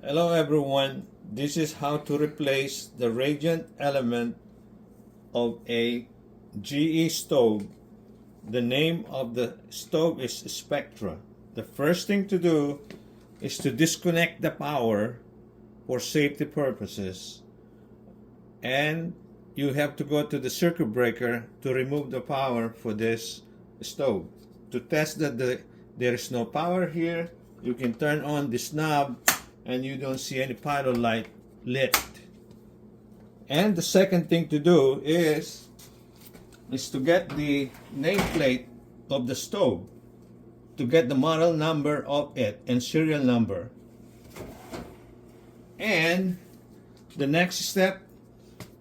Hello everyone, this is how to replace the radiant element of a GE stove. The name of the stove is Spectra. The first thing to do is to disconnect the power for safety purposes, and you have to go to the circuit breaker to remove the power for this stove. To test that there is no power here, you can turn on this knob and you don't see any pilot light lit. And the second thing to do is to get the nameplate of the stove, to get the model number of it and serial number. And the next step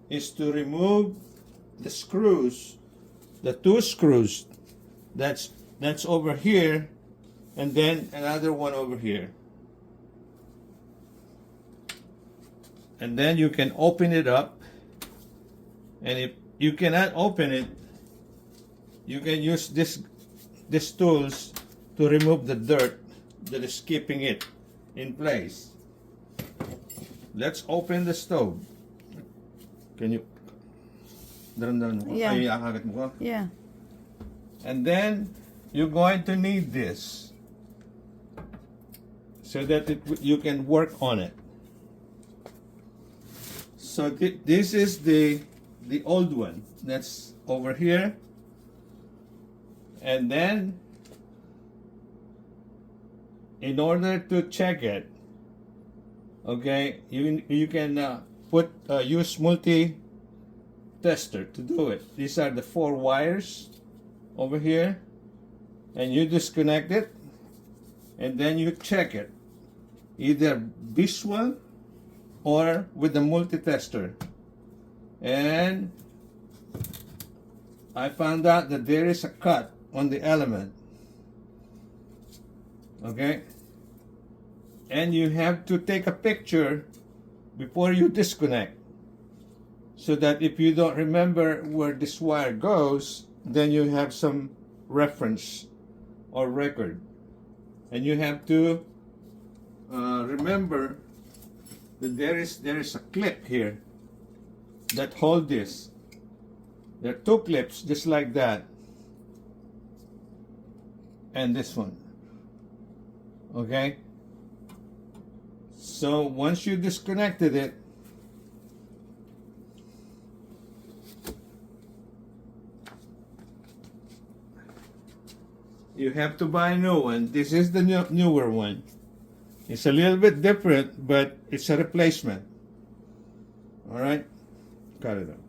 is to remove the screws, the two screws that's over here, and then another one over here. And then you can open it up, and if you cannot open it, you can use these tools to remove the dirt that is keeping it in place. Let's open the stove. Can you? Yeah. Yeah. And then you're going to need this so that you can work on it. So this is the old one that's over here, and then in order to check it, okay, you can use multi tester to do it. These are the 4 wires over here, and you disconnect it, and then you check it, either visual or with the multi-tester. And I found out that there is a cut on the element, okay, and you have to take a picture before you disconnect, so that if you don't remember where this wire goes, then you have some reference or record. And you have to remember that there is a clip here that hold this. There are 2 clips just like that, and this one. Okay, so once you disconnected it, you have to buy a new one. This is the newer one. It's a little bit different, but it's a replacement. All right, cut it up.